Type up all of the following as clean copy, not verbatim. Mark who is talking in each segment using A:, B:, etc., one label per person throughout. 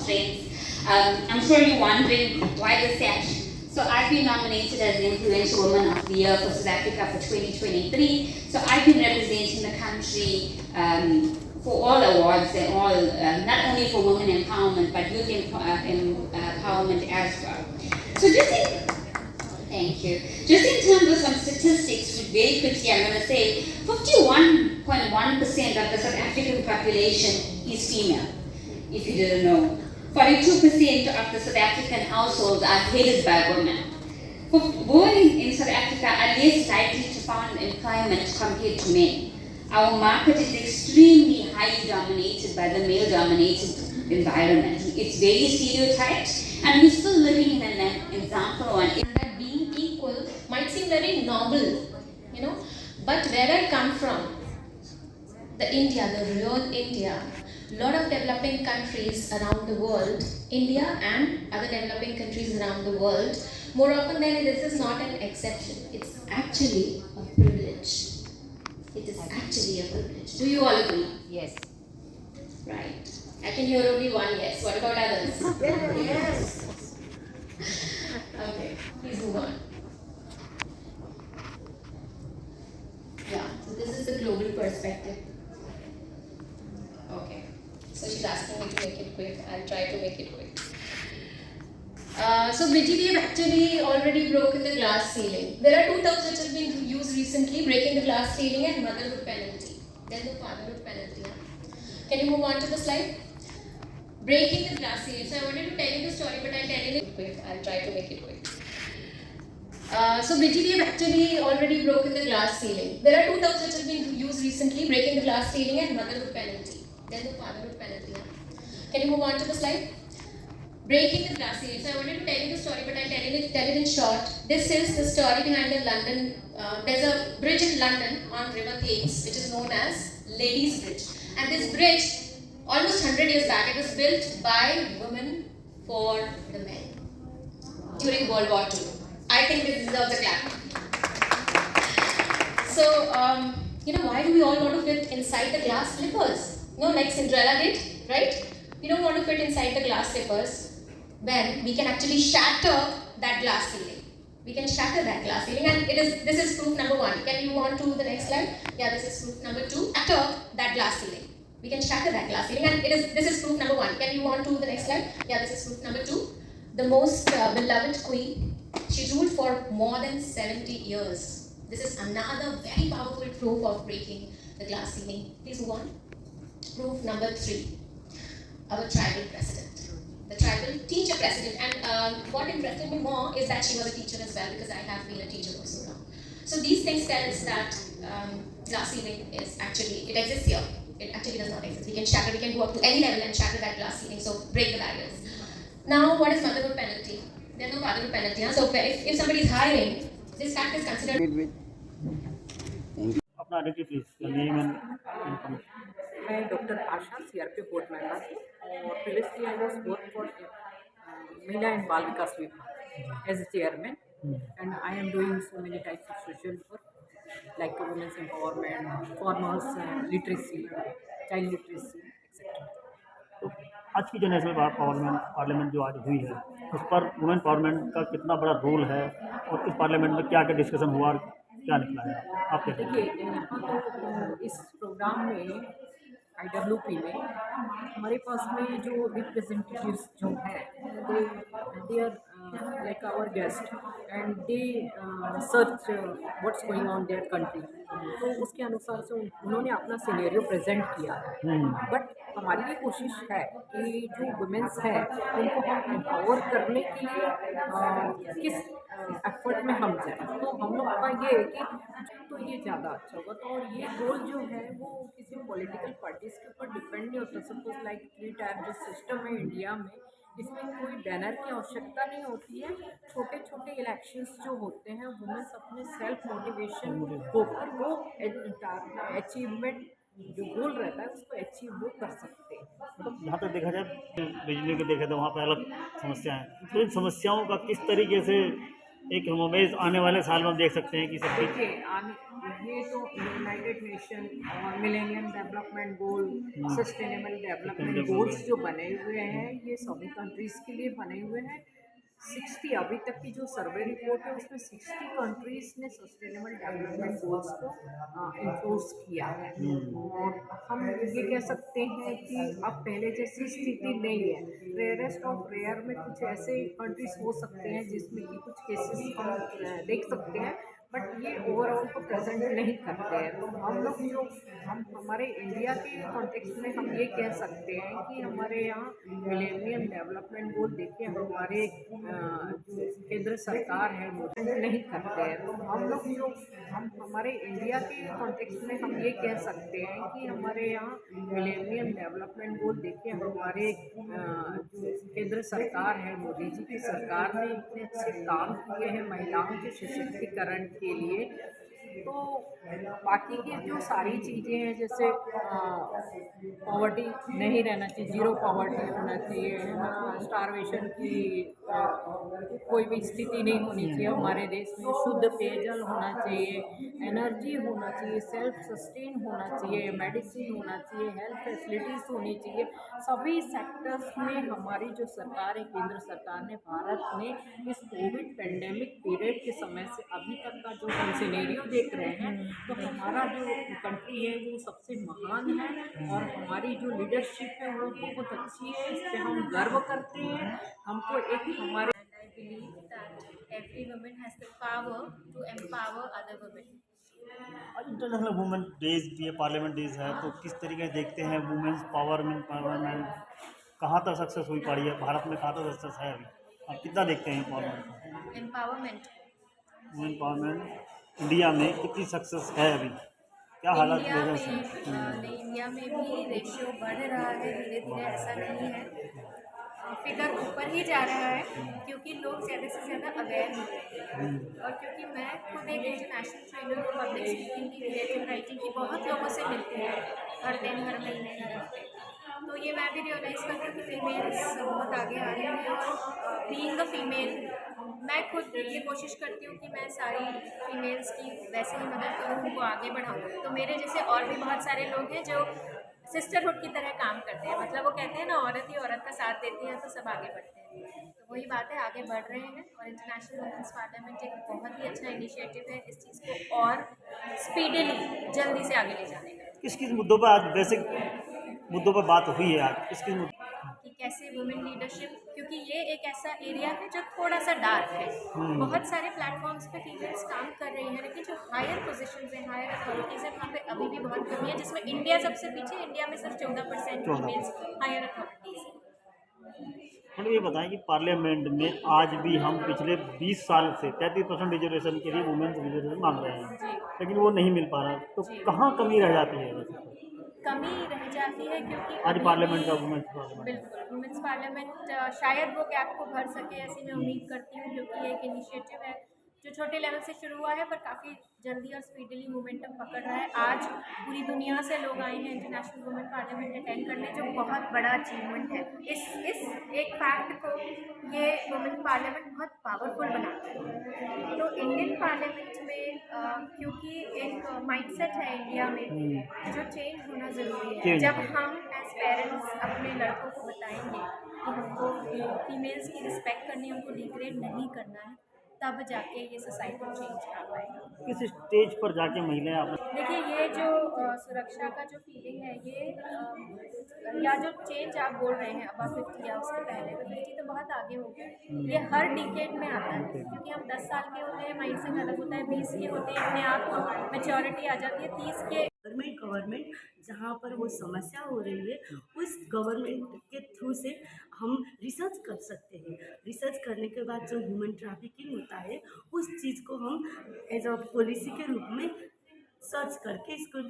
A: trends. I'm sure you're wondering why the sash. So I've been nominated as the Influential Woman of the Year for South Africa for 2023. So I've been representing the country for all awards and all, not only for women empowerment, but youth empowerment as well. So thank you. Just in terms of some statistics, very quickly, I'm going to say 51.1% of the South African population is female, if you didn't know. 42% of the South African households are headed by women. Women in South Africa are less likely to find employment compared to men. Our market is extremely highly dominated by the male-dominated environment. It's very stereotyped, and we're still living in an example one.
B: That being equal might seem very noble, but where I come from, the India, the real India, lot of developing countries around the world, India and other developing countries around the world, more often than this is not an exception. It's actually a privilege. It is actually a privilege. Do you all agree?
C: Yes.
B: Right. I can hear only one yes. What about others?
C: Yes.
B: Okay, please move on. Yeah, so this is the global perspective. Okay, so she's asking me to make it quick. I'll try to make it quick. So Bridgie, we have actually already broken the glass ceiling. There are two terms which have been used recently: breaking the glass ceiling and motherhood penalty. Then the fatherhood penalty. Can you move on to the slide? Breaking the glass ceiling. So I wanted to tell you the story, but I'll tell you it quick. I'll try to make it quick. So Bridgie, we have actually already broken the glass ceiling. There are two terms which have been used recently: breaking the glass ceiling and motherhood penalty. Then the fatherhood penalty. Can you move on to the slide? Breaking the glass ceiling. So I wanted to tell you the story, but I'll tell it in short. This is the story behind the London. There's a bridge in London on River Thames, which is known as Ladies' Bridge. And this bridge, almost 100 years back, it was built by women for the men during World War II. I think this deserves a clap. So, why do we all want to fit inside the glass slippers? Like Cinderella did, right? We don't want to fit inside the glass slippers. When we can actually shatter that glass ceiling. We can shatter that glass ceiling, and this is proof number one. Can you move on to the next slide? Yeah, this is proof number two. Shatter that glass ceiling. We can shatter that glass ceiling, and this is proof number one. Can you move on to the next slide? Yeah, this is proof number two. The most beloved queen. She ruled for more than 70 years. This is another very powerful proof of breaking the glass ceiling. Please move on. Proof number three. Our tribal president. The tribal teacher president, and what impressed me more is that she was a teacher as well, because I have been a teacher for so long. So these things tell us that glass ceiling is actually, it exists here. It actually does not exist. We can go up to any level and shatter that glass ceiling, so break the barriers. Now, what is motherhood penalty? There's no motherhood penalty. So if somebody is hiring, this fact is considered.
D: अपना identity please, your name and information.
E: मैं doctor Asha CRP board member हूँ और previously I was work for Mahila and Bal Vikas Vibhag as a chairman and I am doing so many types of social work like women's empowerment, farmers literacy, child literacy etcetera.
D: तो आज की जो national parliament जो आज हुई है, उस पर वुमेन पावर्नमेंट का कितना बड़ा रोल है और इस पार्लियामेंट में क्या क्या डिस्कशन हुआ और क्या निकला है, आप क्या
E: देखिए, यहाँ तो इस प्रोग्राम में IWP में हमारे पास में जो रिप्रेजेंटेटिव्स जो हैं, they are like our guest and they search what's going on their country. तो उसके अनुसार से उन्होंने अपना सिनेरियो प्रेजेंट किया है। बट हमारी ये कोशिश है कि जो वुमेन्स हैं उनको हम एम्पावर करने के लिए किस एफर्ट में हम जाएं। तो हम लोग का ये है कि तो ये ज़्यादा अच्छा होगा। तो और ये रोल जो है वो किसी पॉलिटिकल पार्टीज़ के ऊपर डिपेंड नहीं होता। सपोज लाइक 3 टायर जो सिस्टम है इंडिया में, इसमें कोई बैनर की आवश्यकता नहीं होती है। छोटे छोटे इलेक्शंस जो होते हैं, वुमेन्स अपने सेल्फ मोटिवेशन होकर वो अचीवमेंट जो गोल रहता है उसको अचीव वो कर सकते हैं।
D: मतलब जहाँ तक देखा जाए बिजली के देखे तो वहाँ पर अलग समस्याएं हैं, तो इन समस्याओं का किस तरीके से एक मोमेज आने वाले साल में हम देख सकते हैं कि सब कुछ
E: देखिए ये तो यूनाइटेड नेशन और millennium development goal, sustainable development goals जो बने हुए हैं ये सभी कंट्रीज़ के लिए बने हुए हैं। 60 अभी तक की जो सर्वे रिपोर्ट है उसमें 60 कंट्रीज़ ने सस्टेनेबल डेवलपमेंट गोल्स को इन्फोर्स किया है। और हम ये कह सकते हैं कि अब पहले जैसी स्थिति नहीं है। रेयरेस्ट ऑफ रेयर में कुछ ऐसे कंट्रीज़ हो सकते हैं जिसमें कि कुछ केसेस हम देख सकते हैं, बट ये ओवरऑल को प्रेजेंट नहीं करते हैं। तो हम लोग जो हम हमारे इंडिया के कॉन्टेक्स्ट में हम ये कह सकते हैं कि हमारे यहाँ मिलेनियम डेवलपमेंट गोल देखिए हमारे जो केंद्र सरकार है वो नहीं करते हैं। तो हम लोग जो हम हमारे इंडिया के कॉन्टेक्स्ट में हम ये कह सकते हैं कि हमारे यहाँ मिलेनियम डेवलपमेंट गोल देखिए हमारे जो केंद्र सरकार है मोदी जी की सरकार ने इतने अच्छे काम किए हैं महिलाओं के सशक्तिकरण के लिए। तो बाकी की जो सारी चीज़ें हैं जैसे पॉवर्टी नहीं रहना चाहिए, ज़ीरो पॉवर्टी होना चाहिए, है ना, स्टारवेशन की कोई भी स्थिति नहीं होनी चाहिए हमारे देश में, शुद्ध पेयजल होना चाहिए, एनर्जी होना चाहिए, सेल्फ सस्टेन होना चाहिए, मेडिसिन होना चाहिए, हेल्थ फैसिलिटीज़ होनी चाहिए। सभी सेक्टर्स में हमारी जो सरकार है केंद्र सरकार ने भारत में इस कोविड पेंडेमिक पीरियड के समय से अभी तक का जो हम सिनेरियो देख रहे हैं तो हमारा जो कंट्री है वो सबसे महान है और हमारी जो लीडरशिप है वो बहुत अच्छी है, इस पर हम गर्व करते हैं। हमको एक हमारे
B: I believe that every woman has the power to empower other women.
D: International women days भी है, पार्लियामेंट डेज है, तो किस तरीके से देखते हैं वुमेन्स पावरमेंट कहाँ तक सक्सेस हुई पड़ी है भारत में, कहाँ तक सक्सेस है अभी, आप कितना देखते हैं parliament
B: Empowerment.
D: Women empowerment India में कितनी सक्सेस है अभी, क्या हालात
B: इंडिया
D: वजह
B: में
D: से?
B: नहीं, इंडिया में भी रेशियो बढ़ रहा है धीरे धीरे, ऐसा नहीं है, फिगर ऊपर ही जा रहा है क्योंकि लोग ज़्यादा से ज़्यादा अवेयर हो रहे हैं। और क्योंकि मैं खुद एक इंटरनेशनल ट्रेनर हूँ पब्लिक स्पीकिंग की, क्रिएटिव राइटिंग की, बहुत लोगों से मिलती है हर दिन, हर महीने, हर हफ्ते, तो ये मैं भी रियलाइज़ करती हूँ कि फीमेल्स बहुत आगे आ रही हैं। और बीइंग अ फीमेल मैं खुद ये कोशिश करती हूँ कि मैं सारी फीमेल्स की वैसे ही मदद करूँ, उनको आगे बढ़ाऊँ। तो मेरे जैसे और भी बहुत सारे लोग हैं जो सिस्टरहुड की तरह काम करते हैं, मतलब वो कहते हैं ना औरत ही औरत का साथ देती है तो सब आगे बढ़ते हैं। तो वही बात है, आगे बढ़ रहे हैं और इंटरनेशनल वुमेन्स पार्लियामेंट एक बहुत ही अच्छा इनिशिएटिव है इस चीज़ को और स्पीडीली जल्दी से आगे ले जाने का।
D: किस किस मुद्दों पर आज बेसिक मुद्दों पर बात हुई है, आज किस किस
B: कि कैसे वुमेन लीडरशिप, क्योंकि ये एक ऐसा एरिया है जो थोड़ा सा डार्क है, बहुत सारे प्लेटफॉर्म्स पे फीमेल्स काम कर रही हैं लेकिन जो हायर पोजीशंस हैं, हायर अथॉरिटीज़ हैं, वहाँ पे अभी भी बहुत कमी है, जिसमें इंडिया सबसे पीछे। इंडिया में सिर्फ 14% फीमेल्स हायर अथॉरिटीज़ हैं।
D: मतलब ये बताएं कि पार्लियामेंट में आज भी हम पिछले 20 साल से 33% रिजर्वेशन के लिए वुमेन्स रिजर्वेशन मांग रहे हैं, लेकिन वो नहीं मिल पा रहा, तो कहाँ कमी रह जाती है वैसे?
B: कमी रह जाती है क्योंकि
D: आज
B: अभी
D: पार्लियामेंट का
B: भी-
D: वुमेन्स पार्लियामेंट
B: बिल्कुल वुमेन्स पार्लियामेंट शायद वो गैप को भर सके, ऐसी मैं उम्मीद करती हूँ, क्योंकि ये एक इनिशिएटिव है जो छोटे लेवल से शुरू हुआ है पर काफ़ी जल्दी और स्पीडीली मोमेंटम पकड़ रहा है। आज पूरी दुनिया से लोग आए हैं इंटरनेशनल वुमेन पार्लियामेंट अटेंड करने, जो बहुत बड़ा अचीवमेंट है। इस एक फैक्ट को ये वुमेन पार्लियामेंट बहुत पावरफुल बनाता है। तो इंडियन पार्लियामेंट में क्योंकि एक माइंडसेट है इंडिया में जो चेंज होना ज़रूरी है।
D: Change।
B: जब हम एज पेरेंट्स अपने लड़कों को बताएंगे कि हमको फीमेल्स की रिस्पेक्ट करनी है, उनको डिग्रेड नहीं करना है, तब जाके ये सोसाइटी चेंज आ पाएगा।
D: किस स्टेज पर जाके महिलाएं आप
B: देखिए ये जो सुरक्षा का जो फीलिंग है ये या जो चेंज आप बोल रहे हैं अब 50 या उसके पहले, तो 50 तो बहुत आगे हो गया। ये हर डिकेड में आता है क्योंकि हम 10 साल के होते हैं, माइंडसेट अलग होता है, 20 के होते हैं, अपने आप मैच्योरिटी आ जाती है, 30 के
C: गवर्नमेंट जहाँ पर वो समस्या हो रही है उस गवर्नमेंट के थ्रू से हम रिसर्च कर सकते हैं। रिसर्च करने के बाद जो ह्यूमन ट्रैफिकिंग होता है उस चीज़ को हम एज अ पॉलिसी के रूप में सर्च करके इसको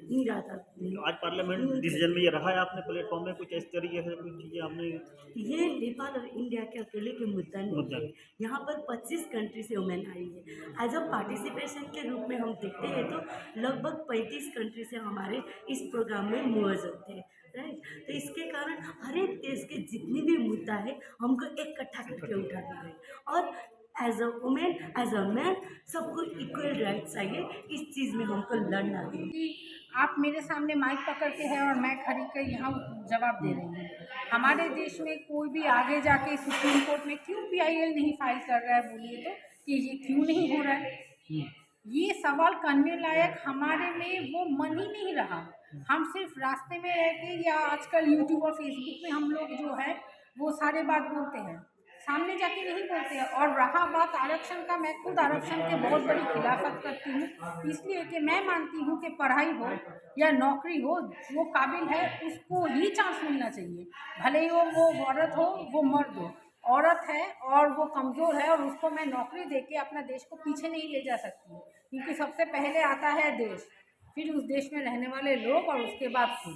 C: निराकरण दें।
D: आज पार्लियामेंट डिसीजन में ये रहा है आपने प्लेटफॉर्म में कुछ इस तरीके से कुछ चीज़ें आपने
C: ये नेपाल और इंडिया के अकेले के मुद्दा नहीं है, यहाँ पर 25 कंट्री से वुमेन आई है। एज अ पार्टिसिपेशन के रूप में हम देखते हैं तो लगभग 35 कंट्री से हमारे इस प्रोग्राम में मूवर्स होते हैं, राइट। तो इसके कारण हर एक देश के जितनी भी मुद्दा है हमको इकट्ठा करके उठाना है और as a woman, as a man, सबको इक्वल राइट चाहिए। इस चीज़ में हमको लड़ना है।
F: कि आप मेरे सामने माइक पकड़ के हैं और मैं खड़ी कर यहाँ जवाब दे रही हूँ। हमारे देश में कोई भी आगे जाके सुप्रीम कोर्ट में क्यों PIL नहीं फाइल कर रहा है, बोलिए तो, कि ये क्यों नहीं हो रहा है? ये सवाल करने लायक हमारे में वो मन ही नहीं रहा। हम सिर्फ रास्ते में रह के या आजकल यूट्यूब और फेसबुक में हम लोग जो है वो सारे बात बोलते हैं, सामने जाके नहीं बोलते हैं। और रहा बात आरक्षण का, मैं खुद आरक्षण के बहुत बड़ी खिलाफत करती हूँ, इसलिए कि मैं मानती हूँ कि पढ़ाई हो या नौकरी हो, जो काबिल है उसको ही चांस मिलना चाहिए। भले ही वो औरत हो, वो मर्द हो। औरत है और वो कमज़ोर है और उसको मैं नौकरी देके अपना देश को पीछे नहीं ले जा सकती, क्योंकि सबसे पहले आता है देश, फिर उस देश में रहने वाले लोग और उसके बाद खुद।